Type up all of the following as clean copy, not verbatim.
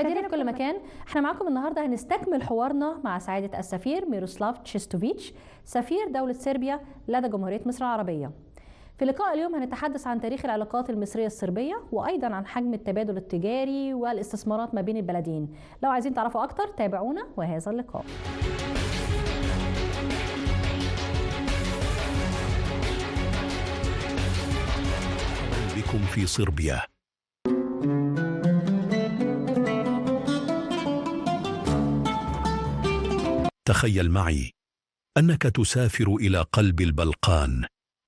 مشاهدينا في كل مكان، احنا معاكم النهارده هنستكمل حوارنا مع سعادة السفير ميروسلاف تشيستوفيتش، سفير دولة صربيا لدى جمهورية مصر العربية. في لقاء اليوم هنتحدث عن تاريخ العلاقات المصرية الصربية وأيضا عن حجم التبادل التجاري والاستثمارات ما بين البلدين. لو عايزين تعرفوا أكتر تابعونا وهذا اللقاء. بكم في صربيا. تخيل معي أنك تسافر إلى قلب البلقان،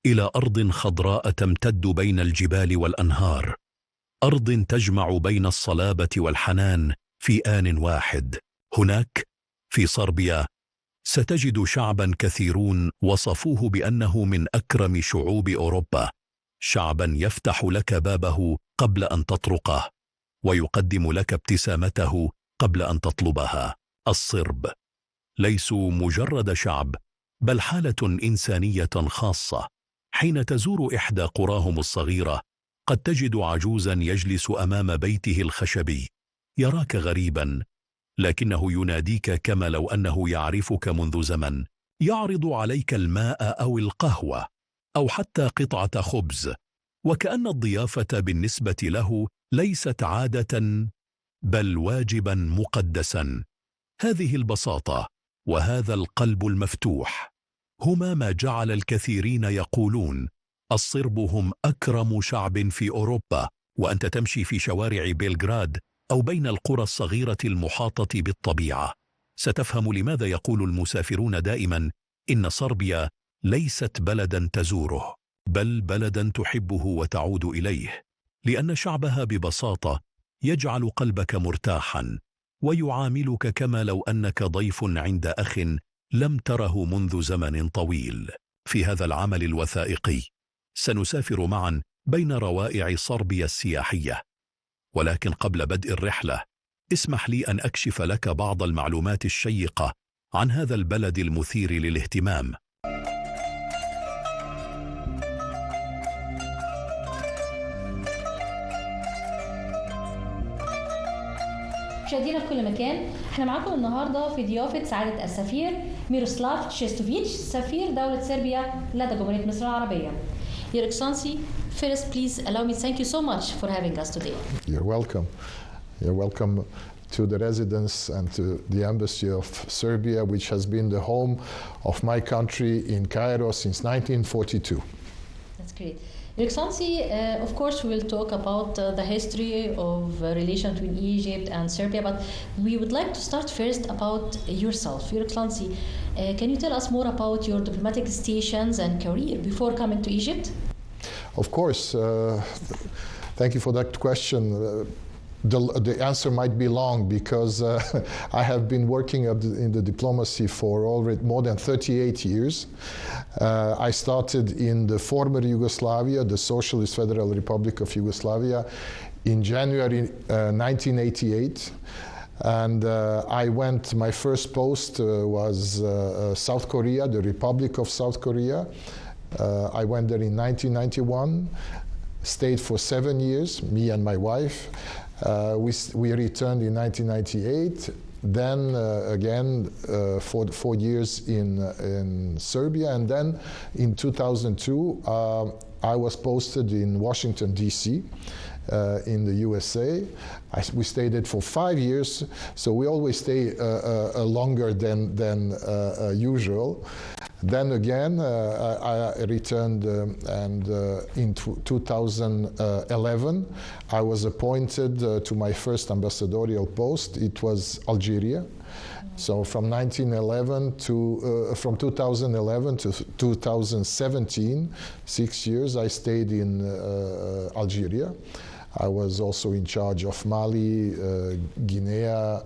إلى أرض خضراء تمتد بين الجبال والأنهار، أرض تجمع بين الصلابة والحنان في آن واحد. هناك في صربيا ستجد شعبا كثيرون وصفوه بأنه من أكرم شعوب أوروبا، شعبا يفتح لك بابه قبل أن تطرقه ويقدم لك ابتسامته قبل أن تطلبها. الصرب ليسوا مجرد شعب، بل حالة إنسانية خاصة. حين تزور إحدى قراهم الصغيرة قد تجد عجوزا يجلس أمام بيته الخشبي، يراك غريبا لكنه يناديك كما لو أنه يعرفك منذ زمن، يعرض عليك الماء أو القهوة أو حتى قطعة خبز، وكأن الضيافة بالنسبة له ليست عادة بل واجبا مقدسا. هذه البساطة وهذا القلب المفتوح هما ما جعل الكثيرين يقولون الصرب هم أكرم شعب في أوروبا. وأنت تمشي في شوارع بلغراد أو بين القرى الصغيرة المحاطة بالطبيعة ستفهم لماذا يقول المسافرون دائما إن صربيا ليست بلدا تزوره، بل بلدا تحبه وتعود إليه، لأن شعبها ببساطة يجعل قلبك مرتاحا ويعاملك كما لو أنك ضيف عند أخ لم تره منذ زمن طويل. في هذا العمل الوثائقي سنسافر معا بين روائع صربيا السياحية، ولكن قبل بدء الرحلة اسمح لي أن أكشف لك بعض المعلومات الشيقة عن هذا البلد المثير للاهتمام. مشاهدينا في كل مكان، احنا معاكم النهارده في ضيافة سعادة السفير ميروسلاف تشيستوفيتش، سفير دولة صربيا لدى جمهورية مصر العربية. Your Excellency, first please allow me to thank you so much for having us today. You're welcome. You're welcome to the residence and to the Embassy of Serbia, which has been the home of my country in Cairo since 1942. That's great. Your Excellency, of course we will talk about the history of relation between Egypt and Serbia, but we would like to start first about yourself. Your Excellency, can you tell us more about your diplomatic stations and career before coming to Egypt? Of course. Thank you for that question. The answer might be long because I have been working in the diplomacy for already more than 38 years. I started in the former Yugoslavia, the Socialist Federal Republic of Yugoslavia, in January 1988. And my first post was South Korea, the Republic of South Korea. I went there in 1991, stayed for 7 years, me and my wife. We returned in 1998, then again for 4 years in Serbia, and then in 2002 I was posted in Washington, D.C. In the USA. We stayed there for 5 years, so we always stay longer than usual. Then again, I returned and in 2011, I was appointed to my first ambassadorial post. It was Algeria. So from 2011 to 2017, 6 years, I stayed in Algeria. I was also in charge of Mali, Guinea,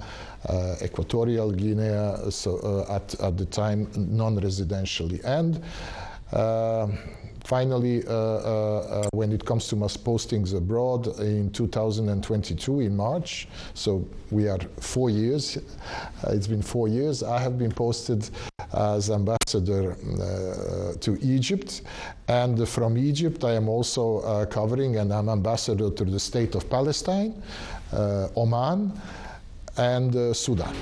Equatorial Guinea, so at the time non-residentially. And finally, when it comes to my postings abroad in 2022 in March, so we are 4 years, it's been 4 years, I have been posted as ambassador to Egypt. And from Egypt, I am also covering, and I'm ambassador to the state of Palestine, Oman, and Sudan.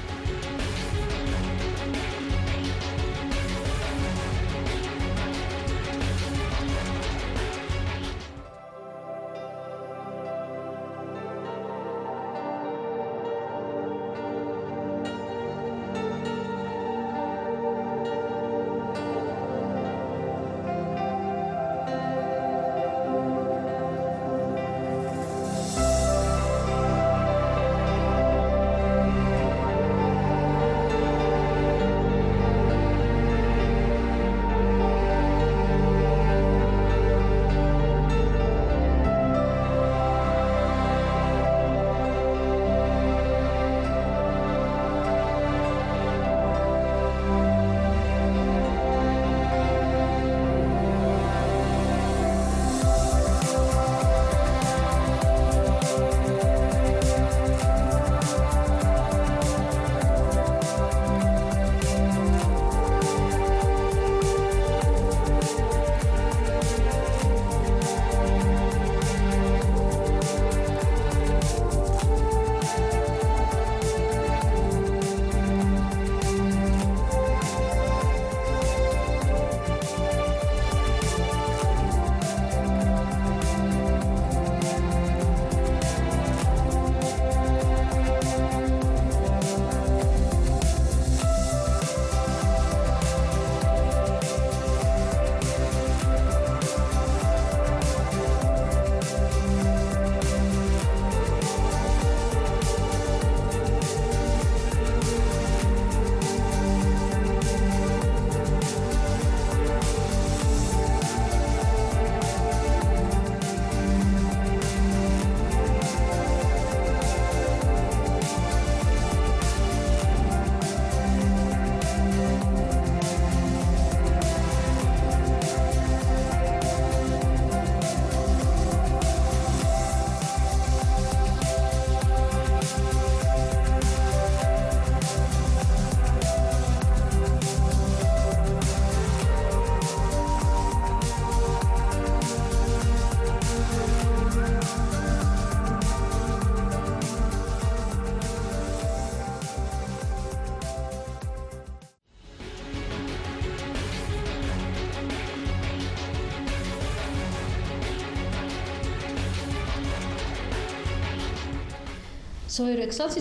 So, Your Excellency,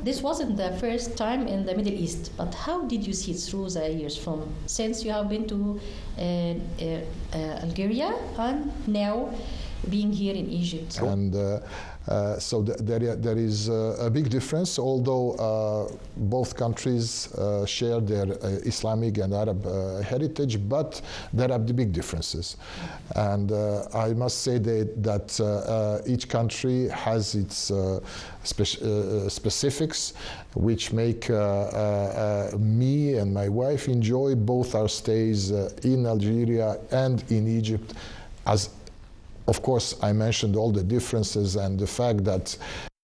this wasn't the first time in the Middle East, but how did you see it through the years since you have been to Algeria and now being here in Egypt? And so there is a big difference, although both countries share their Islamic and Arab heritage, but there are the big differences. And I must say that each country has its specifics, which make me and my wife enjoy both our stays in Algeria and in Egypt. As of course, I mentioned all the differences and the fact that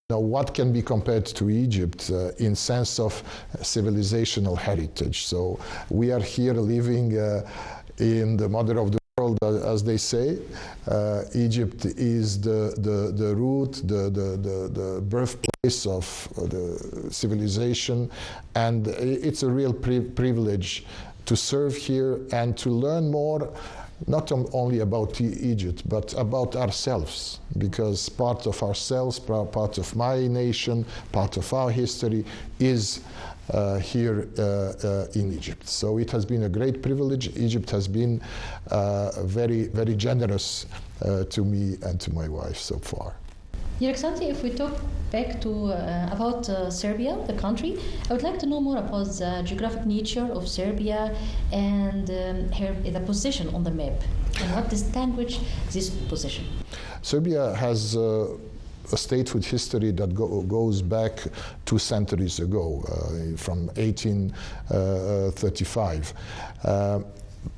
what can be compared to Egypt in sense of civilizational heritage. So we are here living in the mother of the world, as they say. Egypt is the root, the birthplace of the civilization, and it's a real privilege to serve here and to learn more, not only about Egypt, but about ourselves, because part of ourselves, part of my nation, part of our history is here in Egypt. So it has been a great privilege. Egypt has been very, very generous to me and to my wife so far. Your Excellency, if we talk back to about Serbia, the country, I would like to know more about the geographic nature of Serbia and the position on the map, and what distinguishes this position. Serbia has a statehood history that goes back 2 centuries ago, from 1835.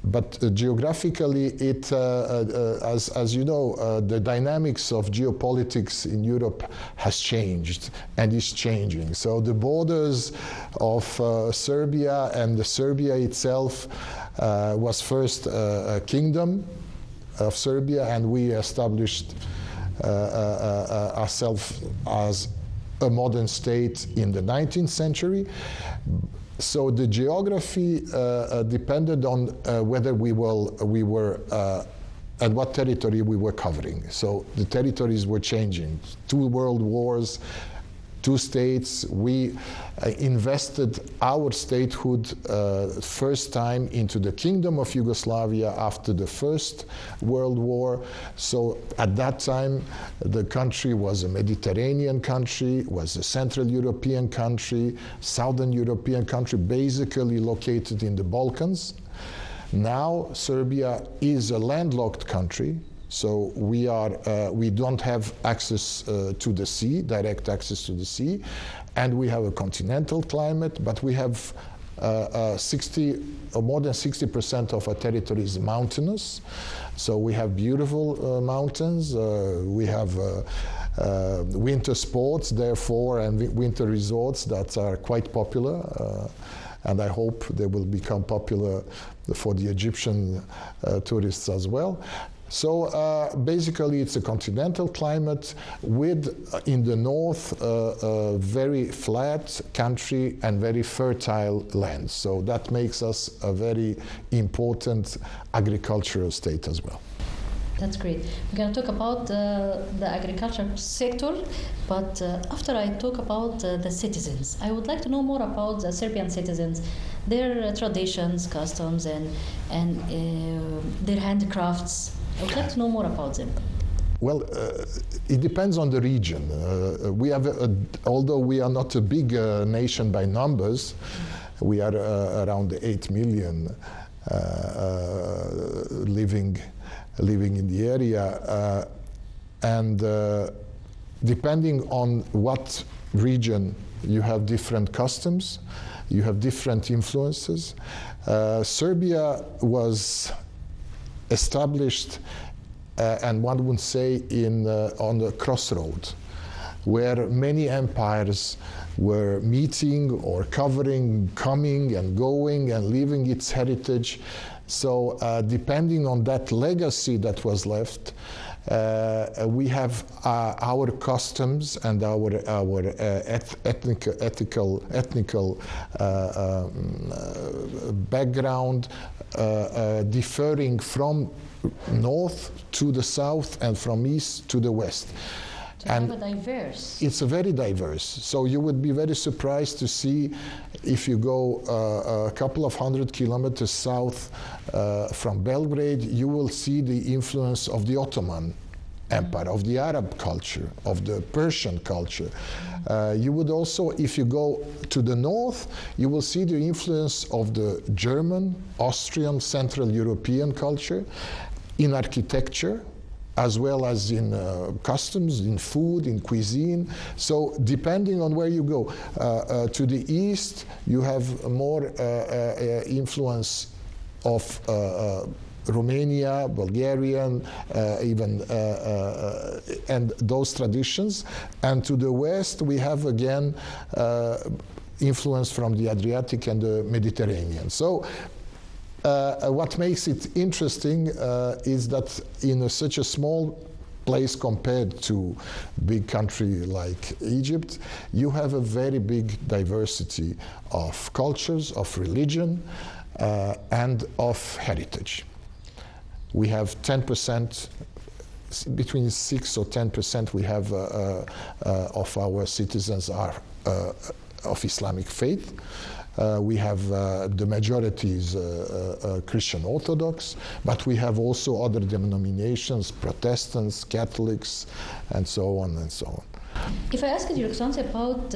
But geographically, it, as you know, the dynamics of geopolitics in Europe has changed and is changing. So the borders of Serbia and Serbia itself was first a kingdom of Serbia, and we established ourselves as a modern state in the 19th century. So the geography depended on whether we were and what territory we were covering. So the territories were changing. 2 world wars, 2 states. We invested our statehood first time into the Kingdom of Yugoslavia after the First World War. So at that time, the country was a Mediterranean country, was a Central European country, Southern European country, basically located in the Balkans. Now Serbia is a landlocked country, so we don't have access to the sea, direct access to the sea, and we have a continental climate, but we have more than 60% of our territory is mountainous. So we have beautiful mountains. We have winter sports, therefore, and winter resorts that are quite popular. And I hope they will become popular for the Egyptian tourists as well. So basically it's a continental climate with, in the north, very flat country and very fertile land. So that makes us a very important agricultural state as well. That's great. We're going to talk about the agriculture sector, but after I talk about the citizens, I would like to know more about the Serbian citizens, their traditions, customs, and their handicrafts. I would like to know more about them. Well, it depends on the region. We have, although we are not a big nation by numbers, we are around 8 million living in the area, and depending on what region, you have different customs, you have different influences. Serbia was established, and one would say, on the crossroad, where many empires were meeting or covering, coming and going and leaving its heritage. So depending on that legacy that was left, we have our customs and our ethnical background differing from north to the south and from east to the west. And diverse. It's very diverse. So you would be very surprised to see, if you go a couple of 100 kilometers south from Belgrade, you will see the influence of the Ottoman Empire, of the Arab culture, of the Persian culture. You would also, if you go to the north, you will see the influence of the German, Austrian, Central European culture in architecture, as well as in customs, in food, in cuisine. So depending on where you go, to the east, you have more influence of Romania, Bulgarian, even, and those traditions. And to the west, we have again influence from the Adriatic and the Mediterranean. So what makes it interesting is that in such a small place compared to big country like Egypt, you have a very big diversity of cultures, of religion, and of heritage. We have 10%, between 6 or 10% we have of our citizens are of Islamic faith. We have the majority is Christian Orthodox, but we have also other denominations, Protestants, Catholics, and so on and so on. If I ask you, Your Excellency, about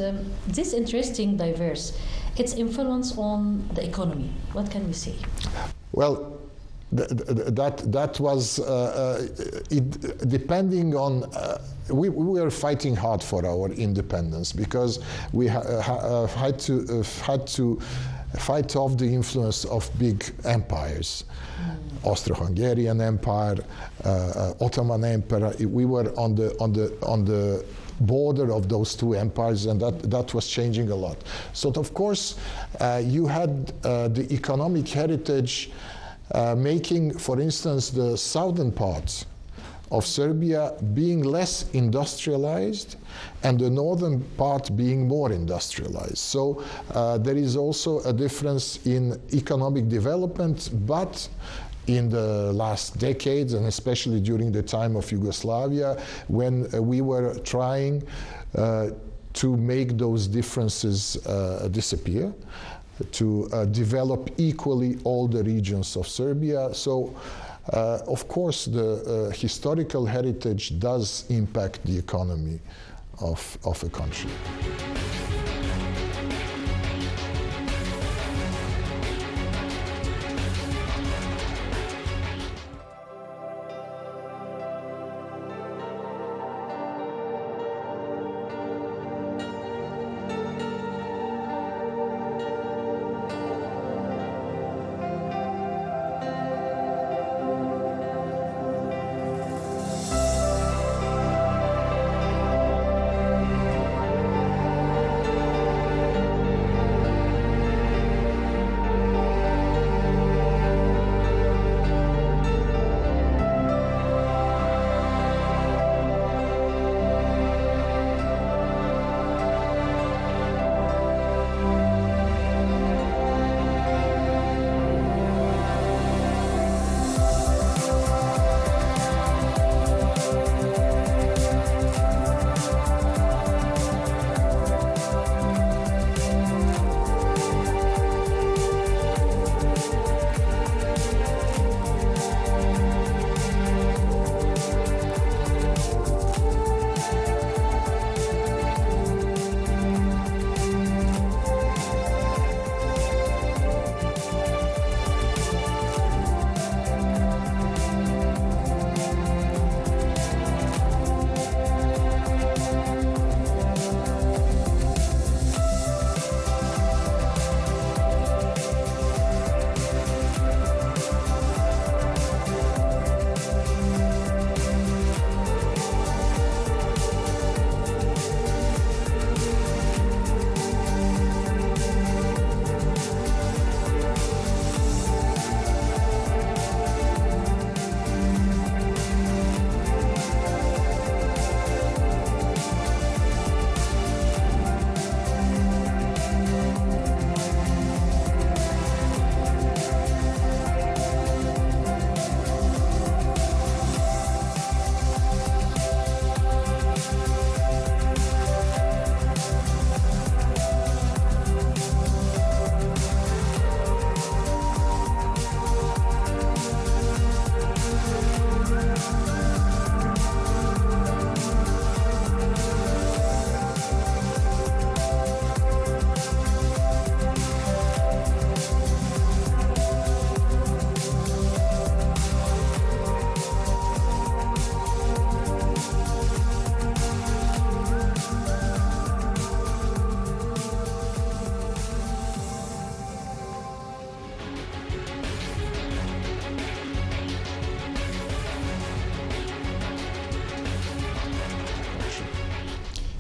this interesting diverse, its influence on the economy, what can we say? Well, that was depending on. We were fighting hard for our independence because we had to fight off the influence of big empires, Austro-Hungarian Empire, Ottoman Empire. We were on the border of those two empires, and that was changing a lot. So of course, you had the economic heritage. Making, for instance, the southern parts of Serbia being less industrialized and the northern part being more industrialized. So there is also a difference in economic development, but in the last decades, and especially during the time of Yugoslavia, when we were trying to make those differences disappear, to develop equally all the regions of Serbia. So, of course, the historical heritage does impact the economy of a country.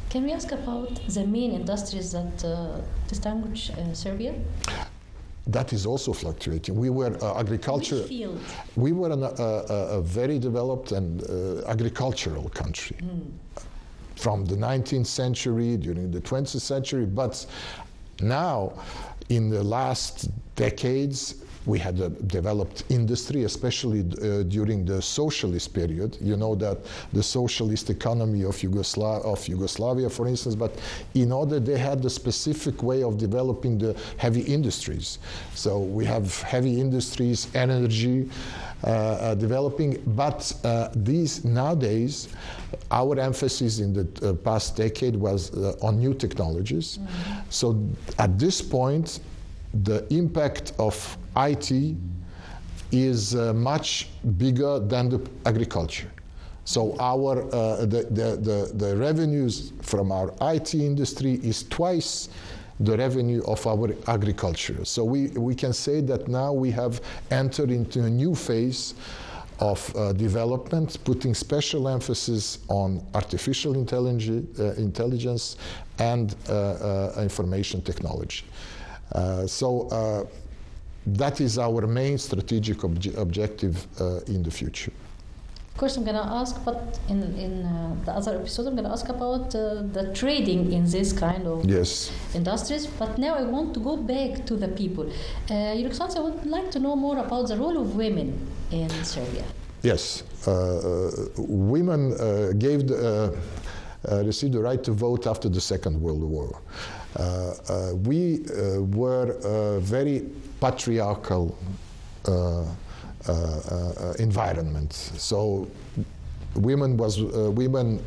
Can we ask about the main industries that distinguish Serbia? That is also fluctuating. We were agriculture. Which field? We were a very developed and agricultural country from the 19th century, during the 20th century, but now in the last decades we had a developed industry, especially during the socialist period. You know that the socialist economy of Yugoslavia, for instance, but in order they had a specific way of developing the heavy industries. So we have heavy industries, energy developing, but these nowadays, our emphasis in the past decade was on new technologies. So at this point, the impact of IT is much bigger than the agriculture. So our the revenues from our IT industry is twice the revenue of our agriculture. So we can say that now we have entered into a new phase of development, putting special emphasis on artificial intelligence and information technology. So that is our main strategic objective in the future. course, I'm going to ask, but in the other episode, I'm going to ask about the trading in this kind of industries. But now I want to go back to the people. Your Excellency, I would like to know more about the role of women in Serbia. Yes, women received the right to vote after the Second World War. We were very patriarchal environment. So women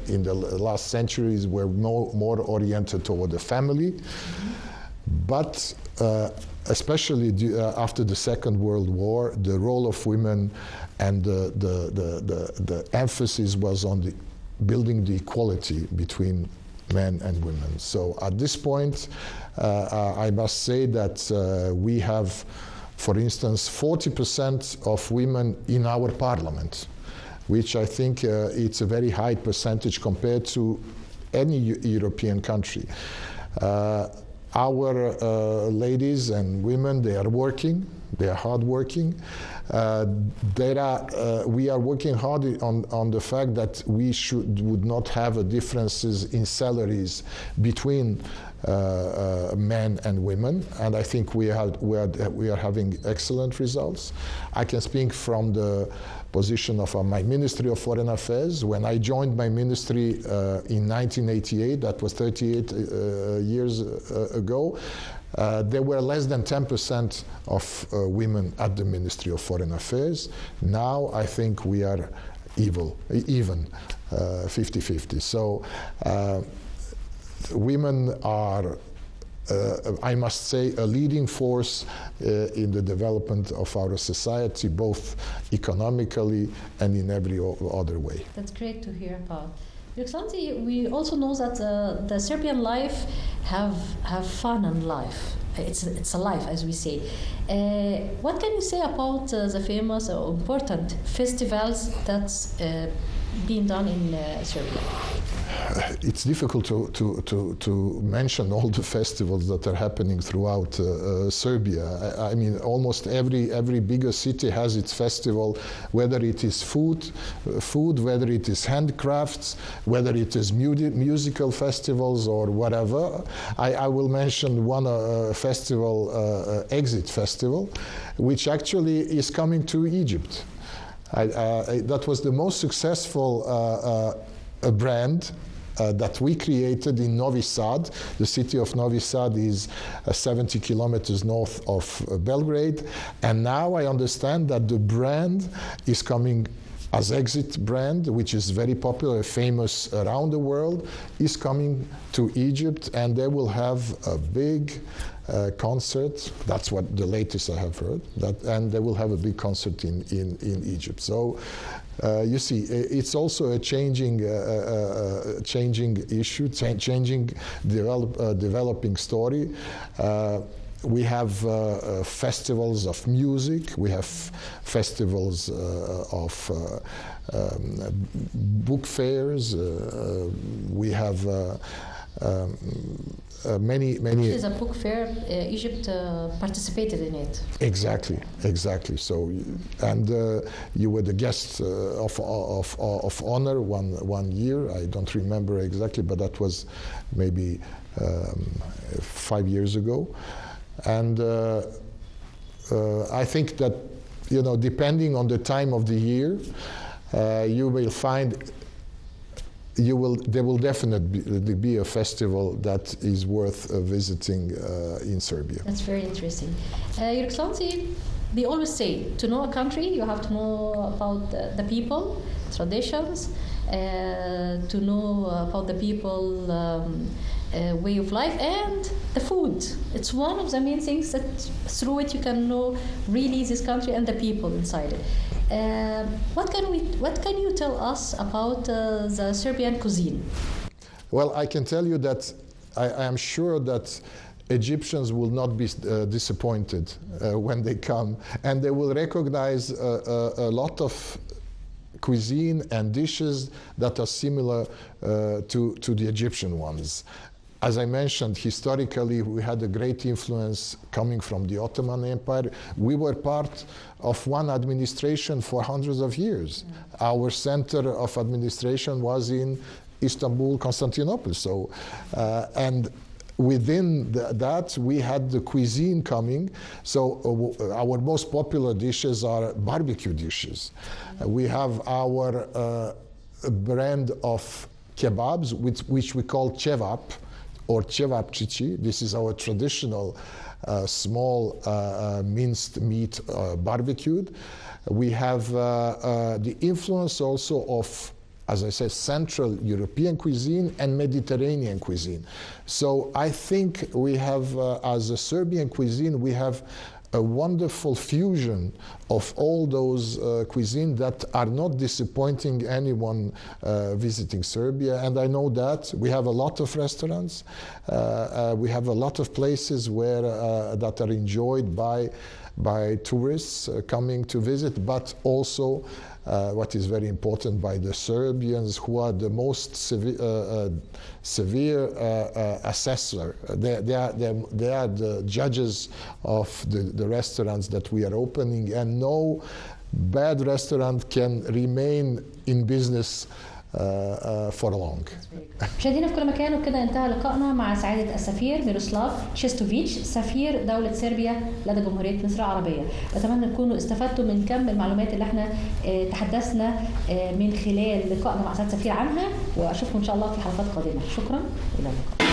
in the last centuries were more oriented toward the family, but especially after the Second World War, the role of women and the emphasis was on building the equality between men and women. So at this point, I must say that we have, for instance, 40% of women in our parliament, which I think it's a very high percentage compared to any European country. Our ladies and women, they are working, they are hardworking. We are working hard on the fact that we would not have differences in salaries between men and women, and I think we are having excellent results. I can speak from the position of my Ministry of Foreign Affairs. When I joined my ministry in 1988, that was 38 years ago, there were less than 10% of women at the Ministry of Foreign Affairs. Now I think we are even 50-50. So women are, I must say, a leading force in the development of our society, both economically and in every other way. That's great to hear about. Your Excellency, we also know that the Serbian life have fun in life. It's a life, as we say. What can you say about the famous or important festivals that's being done in Serbia? It's difficult to mention all the festivals that are happening throughout Serbia. I mean, almost every bigger city has its festival, whether it is food, whether it is handcrafts, whether it is musical festivals or whatever. I will mention one festival, Exit Festival, which actually is coming to Egypt. That was the most successful brand that we created in Novi Sad. The city of Novi Sad is 70 kilometers north of Belgrade, and now I understand that the brand is coming as Exit brand, which is very popular, famous around the world, is coming to Egypt, and they will have a big concert. That's what the latest I have heard. And they will have a big concert in Egypt. So you see, it's also a changing issue, changing developing story. We have festivals of music. We have festivals of book fairs. We have many. Actually, the book fair, Egypt participated in it. Exactly. So, and you were the guest of honor one year. I don't remember exactly, but that was maybe 5 years ago. And I think that, depending on the time of the year, you will find there will definitely be a festival that is worth visiting in Serbia. That's very interesting. Your Excellency, they always say, to know a country, you have to know about the people, traditions, to know about the people way of life, and the food. It's one of the main things that through it you can know really this country and the people inside it. What can you tell us about the Serbian cuisine? Well, I can tell you that I am sure that Egyptians will not be disappointed when they come, and they will recognize a lot of cuisine and dishes that are similar to the Egyptian ones. as I mentioned, historically, we had a great influence coming from the Ottoman Empire. We were part of one administration for hundreds of years. Our center of administration was in Istanbul, Constantinople. So, and within that, we had the cuisine coming. So our most popular dishes are barbecue dishes. We have our brand of kebabs, which we call cevap, or cevapcici. This is our traditional small minced meat barbecued. We have the influence also of, as I said, Central European cuisine and Mediterranean cuisine. So I think we have, as a Serbian cuisine, we have a wonderful fusion of all those cuisine that are not disappointing anyone visiting Serbia. And I know that we have a lot of restaurants, we have a lot of places where that are enjoyed by tourists coming to visit, but also what is very important, by the Serbians, who are the most severe assessor. They are the judges of the restaurants that we are opening, and no bad restaurant can remain in business for long. مشاهدينا في كل مكان، وكده انتهى لقائنا مع سعادة السفير ميروسلاف تشيستوفيتش، سفير دولة صربيا لدى جمهورية مصر العربية. أتمنى تكونوا استفدتوا من كم المعلومات اللي احنا تحدثنا من خلال لقائنا مع سعادة السفير عنها، وأشوفكم إن شاء الله في حلقات قادمة. شكرا، إلى اللقاء.